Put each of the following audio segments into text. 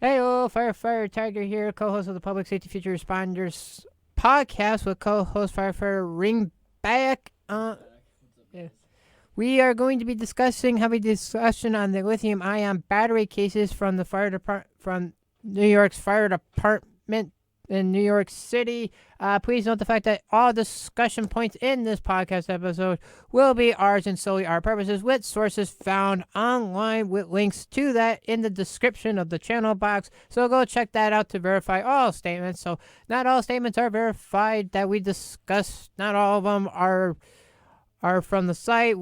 Heyo, Firefighter Tiger here, co-host of the Public Safety Future Responders podcast with co-host Firefighter Ringback. Yeah. We are going to be having a discussion on the lithium-ion battery cases from the from New York's fire department in New York City. Please note the fact that all discussion points in this podcast episode will be ours and solely our purposes, with sources found online with links to that in the description of the channel box. So go check that out to verify all statements. So not all statements are verified that we discuss. Not all of them are from the site.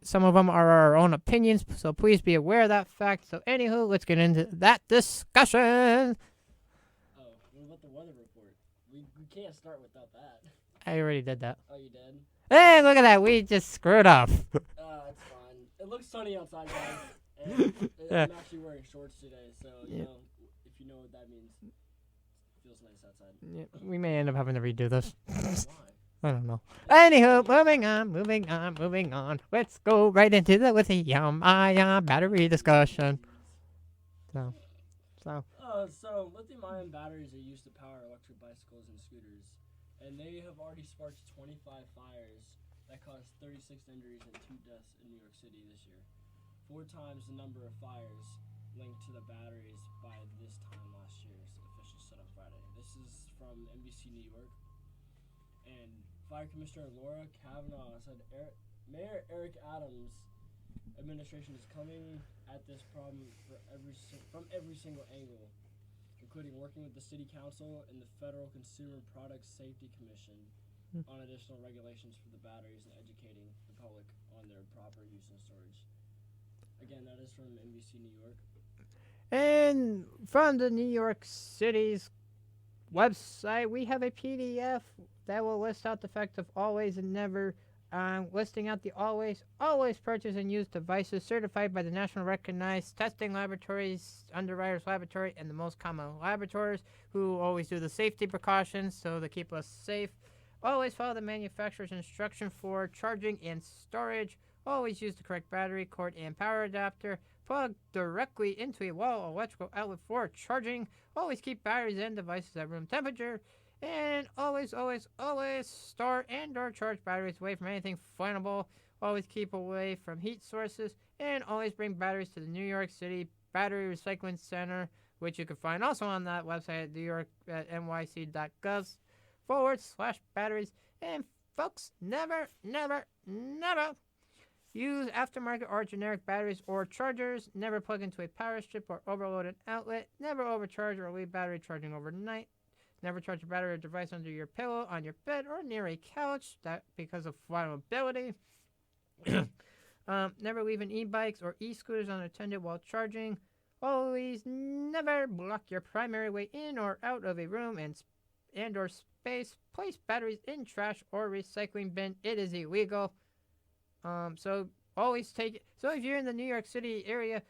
Some of them are our own opinions, so please be aware of that fact. So anywho, let's get into that discussion. Oh, what about the weather report? We can't start without that. I already did that. Oh, you did? Hey, look at that. We just screwed up. It's fine. It looks sunny outside, guys. And Yeah. I'm actually wearing shorts today, so, Yeah. you know, if you know what that means, it feels nice outside. Yeah, we may end up having to redo this. Why? I don't know. Anywho, moving on. Let's go right into the lithium-ion battery discussion. So. So lithium-ion batteries are used to power electric bicycles and scooters, and they have already sparked 25 fires that caused 36 injuries and 2 deaths in New York City this year. 4 times the number of fires linked to the batteries by this time last year, officials said on Friday. This is from NBC New York. And Fire Commissioner Laura Kavanaugh said Mayor Eric Adams' administration is coming at this problem from every single angle, including working with the City Council and the Federal Consumer Product Safety Commission on additional regulations for the batteries and educating the public on their proper use and storage. Again, that is from NBC New York. And from the New York City's website, we have a PDF that will list out the fact of always and never, listing out the always purchase and use devices certified by the national recognized testing laboratories, Underwriters Laboratory, and the most common laboratories, who always do the safety precautions so to keep us safe. Always follow the manufacturer's instruction for charging and storage. Always use the correct battery, cord, and power adapter. Plug directly into a wall electrical outlet for charging. Always keep batteries and devices at room temperature. And always store and or charge batteries away from anything flammable. Always keep away from heat sources. And always bring batteries to the New York City Battery Recycling Center, which you can find also on that website at nyc.gov/batteries. And folks, never use aftermarket or generic batteries or chargers. Never plug into a power strip or overload an outlet. Never overcharge or leave battery charging overnight. Never charge a battery or device under your pillow, on your bed, or near a couch, that because of flammability. Never leave an e-bikes or e-scooters unattended while charging. Always never block your primary way in or out of a room and or space. Place batteries in trash or recycling bin. It is illegal. So always take it. So if you're in the New York City area,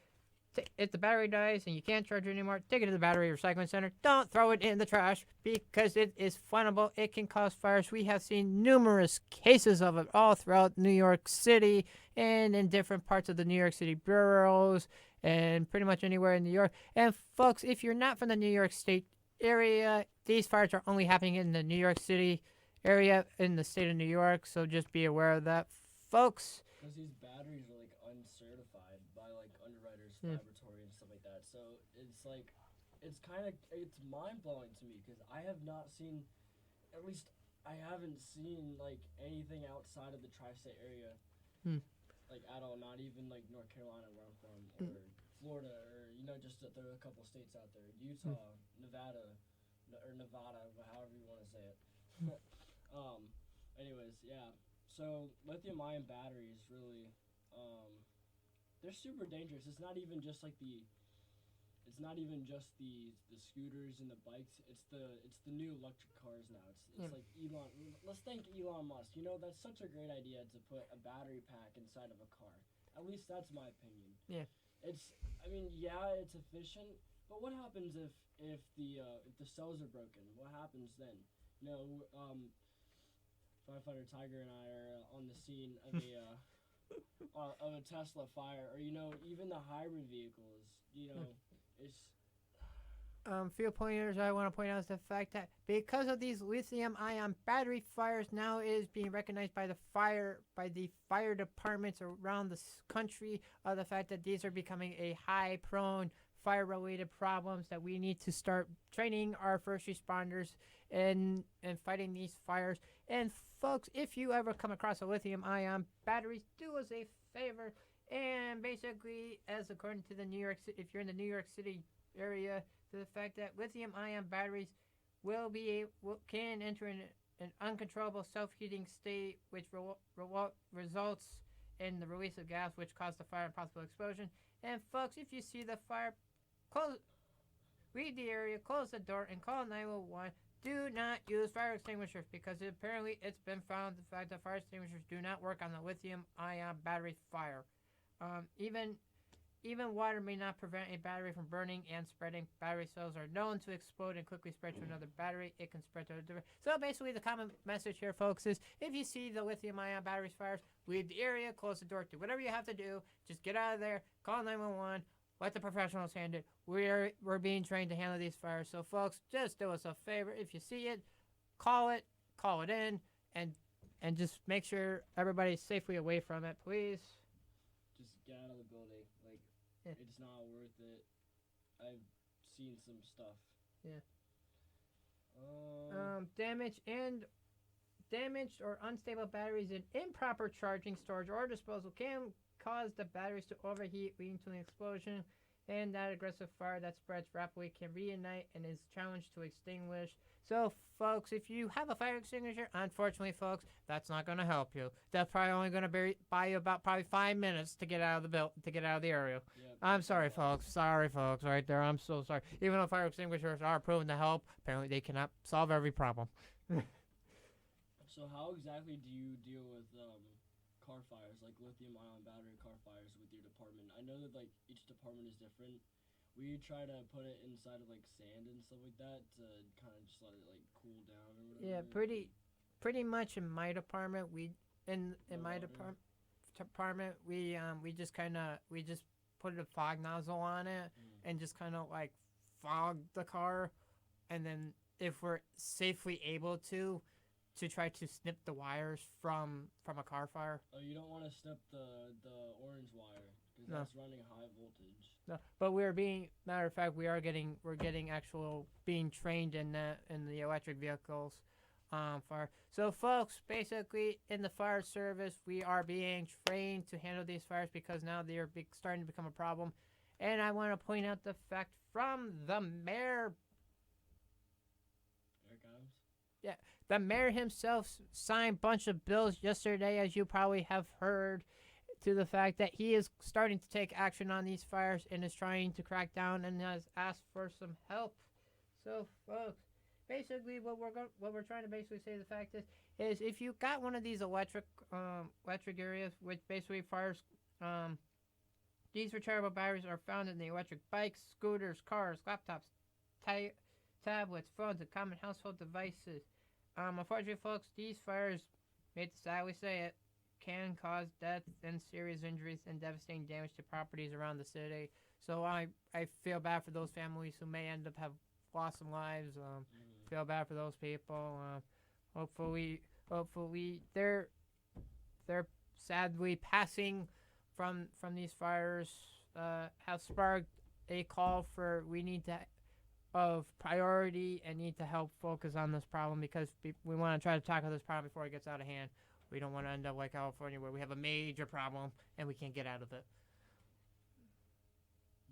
if the battery dies and you can't charge it anymore, take it to the battery recycling center. Don't throw it in the trash because it is flammable. It can cause fires. We have seen numerous cases of it all throughout New York City and in different parts of the New York City boroughs and pretty much anywhere in New York. And folks, if you're not from the New York State area, these fires are only happening in the New York City area in the state of New York. So just be aware of that, folks. Because these batteries are, like, uncertified by, like, Underwriters Laboratory and stuff like that. So it's, like, it's mind-blowing to me because I have not seen, at least I haven't seen, like, anything outside of the tri-state area, like, at all. Not even, like, North Carolina, where I'm from, or Florida, or, you know, just there are a couple states out there. Utah, Nevada, however you want to say it. Anyways, yeah. So lithium-ion batteries really, they're super dangerous. It's not even just like the scooters and the bikes. It's the new electric cars now. It's like Elon. Let's thank Elon Musk. You know, that's such a great idea to put a battery pack inside of a car. At least that's my opinion. Yeah. It's efficient, but what happens if the cells are broken? What happens then? You know, Firefighter Tiger and I are on the scene of a Tesla fire, or, you know, even the hybrid vehicles. You know, it's few pointers I want to point out is the fact that because of these lithium-ion battery fires, now it is being recognized by the fire departments around the country. The fact that these are becoming a high-prone fire-related problems that we need to start training our first responders in fighting these fires. And folks, if you ever come across a lithium-ion batteries, do us a favor and basically, as according to the New York, if you're in the New York City area, to the fact that lithium-ion batteries can enter in an uncontrollable self-heating state, which results in the release of gas, which causes the fire and possible explosion. And folks, if you see the fire, leave the area, close the door, and call 911. Do not use fire extinguishers because apparently it's been found the fact that fire extinguishers do not work on the lithium-ion battery fire. Even water may not prevent a battery from burning and spreading. Battery cells are known to explode and quickly spread to another battery. It can spread to other. So basically, the common message here, folks, is if you see the lithium-ion batteries fires, leave the area, close the door, do whatever you have to do. Just get out of there, call 911, let the professionals handle it. We're being trained to handle these fires. So, folks, just do us a favor. If you see it, call it in, and just make sure everybody's safely away from it, please. Just get out of the building. Like, yeah. It's not worth it. I've seen some stuff. Yeah. Damaged or unstable batteries in improper charging, storage, or disposal can cause the batteries to overheat, leading to an explosion. And that aggressive fire that spreads rapidly can reignite and is challenged to extinguish. So, folks, if you have a fire extinguisher, unfortunately, folks, that's not going to help you. That's probably only going to buy you about 5 minutes to get out of the area. Yep. I'm sorry, folks. Sorry, folks. Right there. I'm so sorry. Even though fire extinguishers are proven to help, apparently they cannot solve every problem. So, how exactly do you deal with car fires, like lithium-ion battery car fires, with your department? I know that like each department is different. We try to put it inside of like sand and stuff like that to kind of just let it like cool down or whatever. Yeah, pretty much in my department, we just put a fog nozzle on it and just kind of like fog the car, and then if we're safely able to try to snip the wires from a car fire. Oh, you don't want to snip the orange wire because that's running high voltage. No, but we're getting actual being trained in the electric vehicles fire. So, folks, basically in the fire service, we are being trained to handle these fires because now they're starting to become a problem. And I want to point out the fact from the mayor. Yeah, the mayor himself signed a bunch of bills yesterday, as you probably have heard, to the fact that he is starting to take action on these fires and is trying to crack down and has asked for some help. So, folks, basically what we're trying to basically say the fact is if you got one of these electric areas which basically fires, these rechargeable batteries are found in the electric bikes, scooters, cars, laptops, tablets, phones, and common household devices. Unfortunately, folks, these fires, hate to sadly say it, can cause death and serious injuries and devastating damage to properties around the city. So I feel bad for those families who may end up have lost some lives. Feel bad for those people. Hopefully they're sadly passing from these fires. Have sparked a call for we need to of priority and need to help focus on this problem because we want to try to tackle this problem before it gets out of hand. We don't want to end up like California where we have a major problem and we can't get out of it.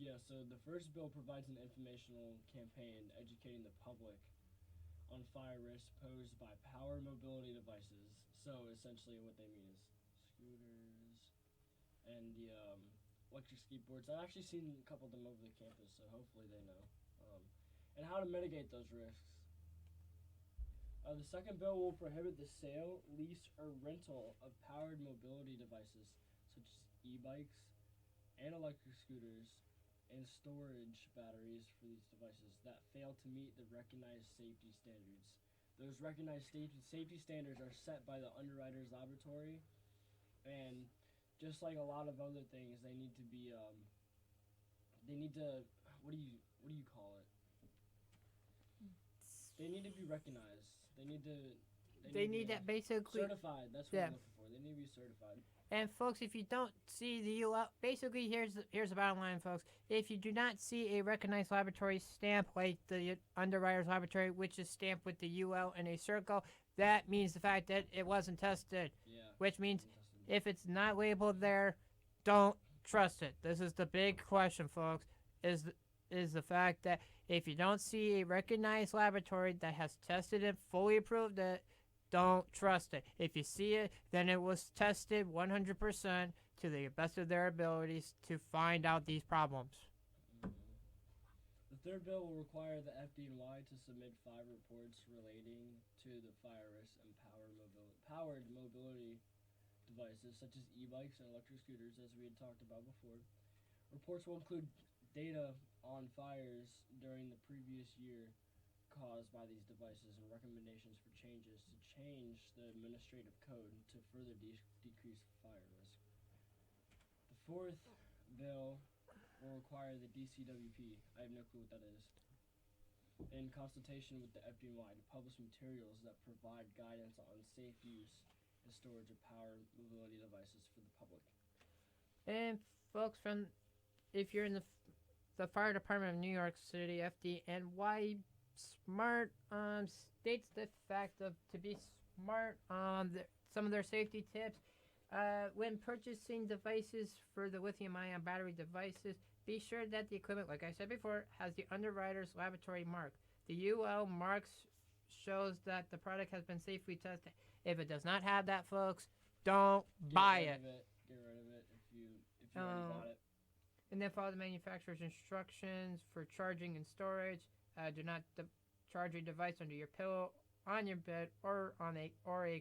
Yeah, so the first bill provides an informational campaign educating the public on fire risks posed by power mobility devices. So essentially what they mean is scooters and the electric skateboards. I've actually seen a couple of them over the campus, so hopefully they know. And how to mitigate those risks. The second bill will prohibit the sale, lease, or rental of powered mobility devices such as e-bikes and electric scooters and storage batteries for these devices that fail to meet the recognized safety standards. Those recognized safety standards are set by the Underwriters Laboratory, and just like a lot of other things, they need to be what do you call it? They need to be recognized. They need to. They need that basically. Certified. That's what Yeah. I'm looking for. They need to be certified. And folks, if you don't see the UL, basically here's the bottom line, folks. If you do not see a recognized laboratory stamp like the Underwriters Laboratory, which is stamped with the UL in a circle, that means the fact that it wasn't tested. Yeah. Which means Tested. if it's not labeled there, don't trust it. This is the big question, folks. Is the fact that if you don't see a recognized laboratory that has tested it, fully approved it, don't trust it. If you see it, then it was tested 100% to the best of their abilities to find out these problems. The third bill will require the FDNY to submit 5 reports relating to the fire risk and powered mobility devices such as e-bikes and electric scooters, as we had talked about before. Reports will include data on fires during the previous year caused by these devices and recommendations for changes to change the administrative code to further decrease fire risk. The fourth bill will require the DCWP, I have no clue what that is, in consultation with the FDNY to publish materials that provide guidance on safe use and storage of power mobility devices for the public. And folks, from if you're in the fire department of New York City, FDNY smart states the fact of to be smart on some of their safety tips when purchasing devices for the lithium-ion battery devices. Be sure that the equipment, like I said before, has the Underwriters Laboratory mark. The UL marks shows that the product has been safely tested. If it does not have that, folks, don't buy it. Get rid of it if you already bought it. And then follow the manufacturer's instructions for charging and storage. Do not charge your device under your pillow, on your bed, or on a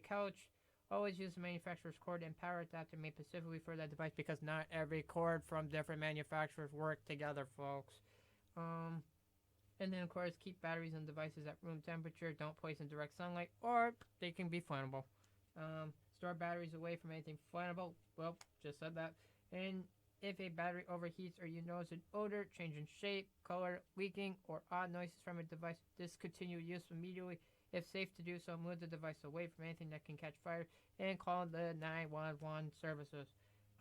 couch. Always use the manufacturer's cord and power adapter made specifically for that device, because not every cord from different manufacturers work together, folks. And then, of course, keep batteries and devices at room temperature. Don't place in direct sunlight, or they can be flammable. Store batteries away from anything flammable. Well, just said that. And if a battery overheats or you notice an odor, change in shape, color, leaking, or odd noises from a device, discontinue use immediately. If safe to do so, move the device away from anything that can catch fire and call the 911 services.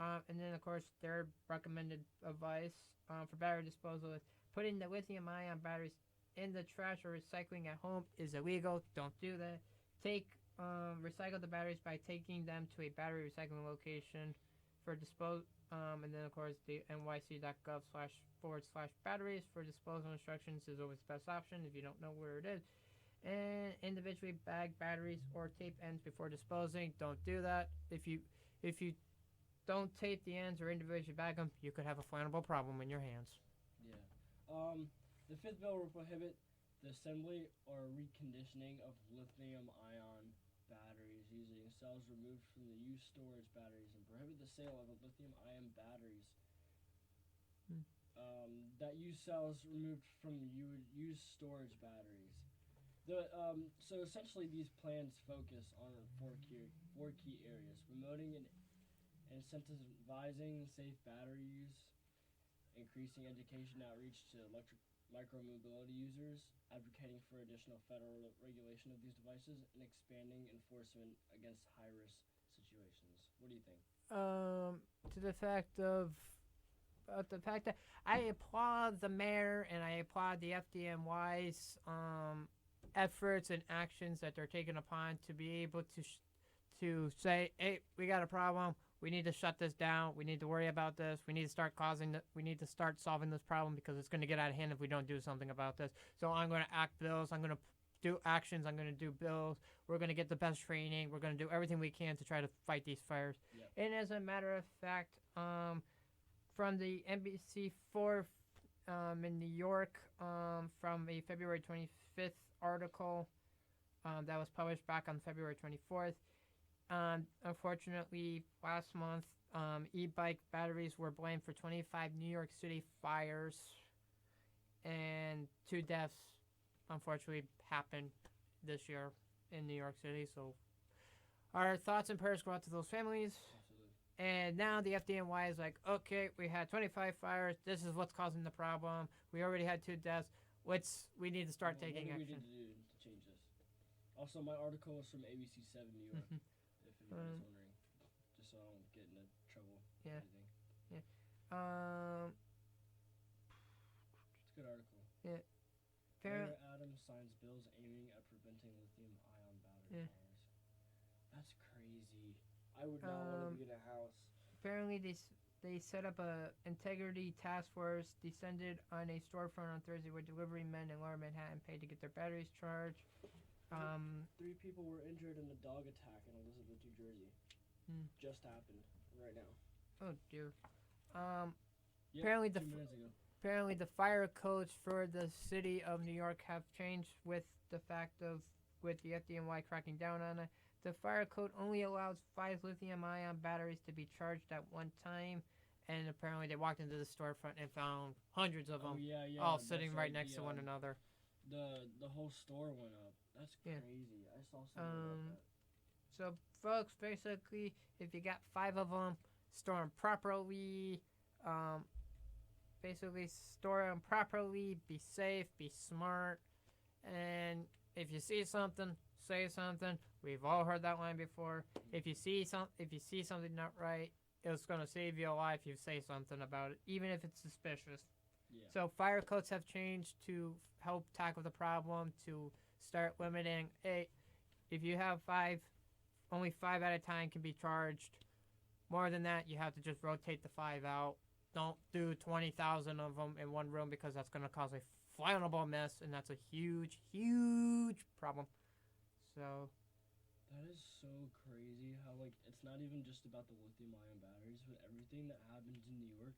And then, of course, their recommended advice for battery disposal is putting the lithium-ion batteries in the trash or recycling at home is illegal. Don't do that. Recycle the batteries by taking them to a battery recycling location for disposal. And then, of course, the nyc.gov//batteries for disposal instructions is always the best option if you don't know where it is. And individually bag batteries or tape ends before disposing. Don't do that. If you don't tape the ends or individually bag them, you could have a flammable problem in your hands. Yeah. The fifth bill will prohibit the assembly or reconditioning of lithium-ion batteries using cells removed from the used storage batteries, and prohibit the sale of lithium-ion batteries that use cells removed from used storage batteries. So essentially, these plans focus on four key areas: promoting and incentivizing safe battery use, increasing education outreach to micro-mobility users, advocating for additional federal regulation of these devices, and expanding enforcement against high-risk situations. What do you think? To the fact that I applaud the mayor and I applaud the FDNY's efforts and actions that they're taking upon to be able to say, hey, we got a problem. We need to shut this down. We need to worry about this. We need to start we need to start solving this problem, because it's going to get out of hand if we don't do something about this. So I'm going to act bills. I'm going to do actions. I'm going to do bills. We're going to get the best training. We're going to do everything we can to try to fight these fires. Yep. And as a matter of fact, from the NBC4 in New York, from a February 25th article that was published back on February 24th. Unfortunately, last month, e-bike batteries were blamed for 25 New York City fires, and 2 deaths, unfortunately, happened this year in New York City. So our thoughts and prayers go out to those families. Absolutely. And now the FDNY is like, okay, we had 25 fires. This is what's causing the problem. We already had 2 deaths. We need to start taking action. What do we need to do to change Also, my article was from ABC7 New York, Mhm. if anybody's wondering. Just so I don't get into trouble. Yeah. Or anything. Yeah. It's a good article. Yeah. Mayor Adams signs bills aiming at preventing lithium-ion battery Yeah. fires. That's crazy. I would not want to be in a house. Apparently, they set up a integrity task force, descended on a storefront on Thursday where delivery men in Lower Manhattan paid to get their batteries charged. 3 people were injured in a dog attack in Elizabeth, New Jersey. Just happened right now. Oh dear. Yep, apparently 2 minutes ago. Apparently, the fire codes for the city of New York have changed with the fact of with the FDNY cracking down on it. The fire code only allows 5 lithium-ion batteries to be charged at one time, and apparently they walked into the storefront and found hundreds of them, all sitting right next to one another. The whole store went up. That's crazy. I saw something about that. So, folks, basically, if you got 5 of them, store them properly. Basically, store them properly. Be safe. Be smart. And if you see something, say something. We've all heard that line before. If you see something not right, it's gonna save you a life if you say something about it, even if it's suspicious. Yeah. So fire codes have changed to help tackle the problem, to start limiting. Hey, if you have 5, only 5 at a time can be charged. More than that, you have to just rotate the 5 out. Don't do 20,000 of them in one room because that's going to cause a flammable mess, and that's a huge, huge problem. So that is so crazy how, like, it's not even just about the lithium-ion batteries, but everything that happens in New York,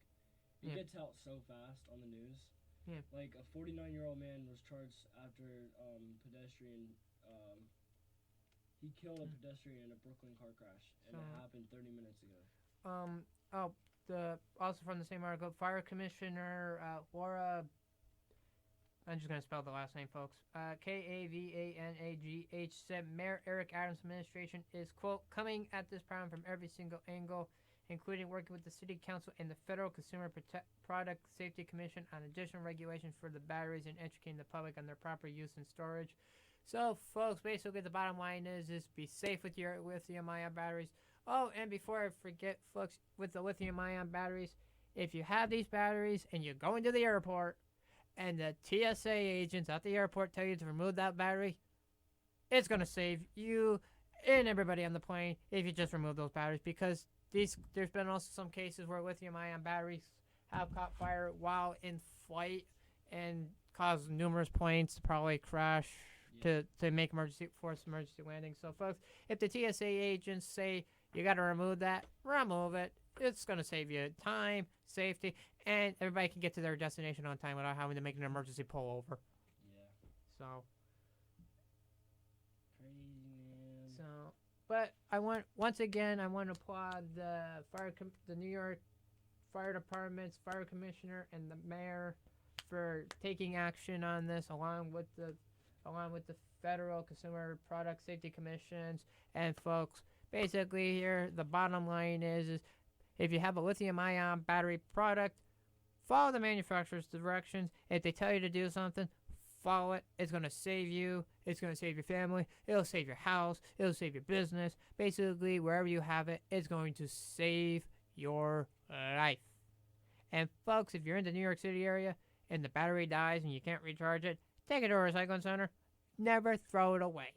it gets out so fast on the news. Yeah. Like, a 49-year-old man was charged after pedestrian. He killed a pedestrian in a Brooklyn car crash, and it happened 30 minutes ago. Also from the same article, Fire Commissioner Laura. I'm just gonna spell the last name, folks. Kavanagh said Mayor Eric Adams' administration is, quote, coming at this problem from every single angle, including working with the City Council and the Federal Consumer Product Safety Commission on additional regulations for the batteries and educating the public on their proper use and storage. So, folks, basically the bottom line is be safe with your lithium-ion batteries. Oh, and before I forget, folks, with the lithium-ion batteries, if you have these batteries and you're going to the airport and the TSA agents at the airport tell you to remove that battery, it's going to save you and everybody on the plane if you just remove those batteries, because there's been also some cases where lithium-ion batteries have caught fire while in flight and caused numerous planes to probably crash to make emergency landings. So, folks, if the TSA agents say you got to remove that, remove it. It's going to save you time, safety, and everybody can get to their destination on time without having to make an emergency pullover. Yeah. So. Crazy, man. So, but once again I want to applaud the New York Fire Department's fire commissioner and the mayor for taking action on this, along with the Federal Consumer Product Safety Commissions. And folks, basically here the bottom line is if you have a lithium-ion battery product, follow the manufacturer's directions. If they tell you to do something, follow it. It's going to save you. It's going to save your family. It'll save your house. It'll save your business. Basically, wherever you have it, it's going to save your life. And folks, if you're in the New York City area and the battery dies and you can't recharge it, take it to a recycling center. Never throw it away.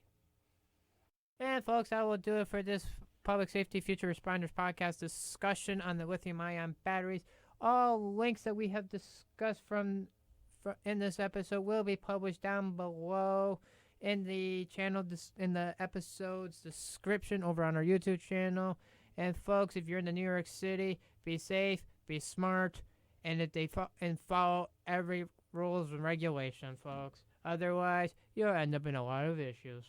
And folks, that will do it for this Public Safety Future Responders podcast discussion on the lithium-ion batteries. All links that we have discussed in this episode will be published down below in the channel, in the episode's description over on our YouTube channel. And folks, if you're in the New York City, be safe, be smart, and follow every rules and regulation, folks. Otherwise, you'll end up in a lot of issues.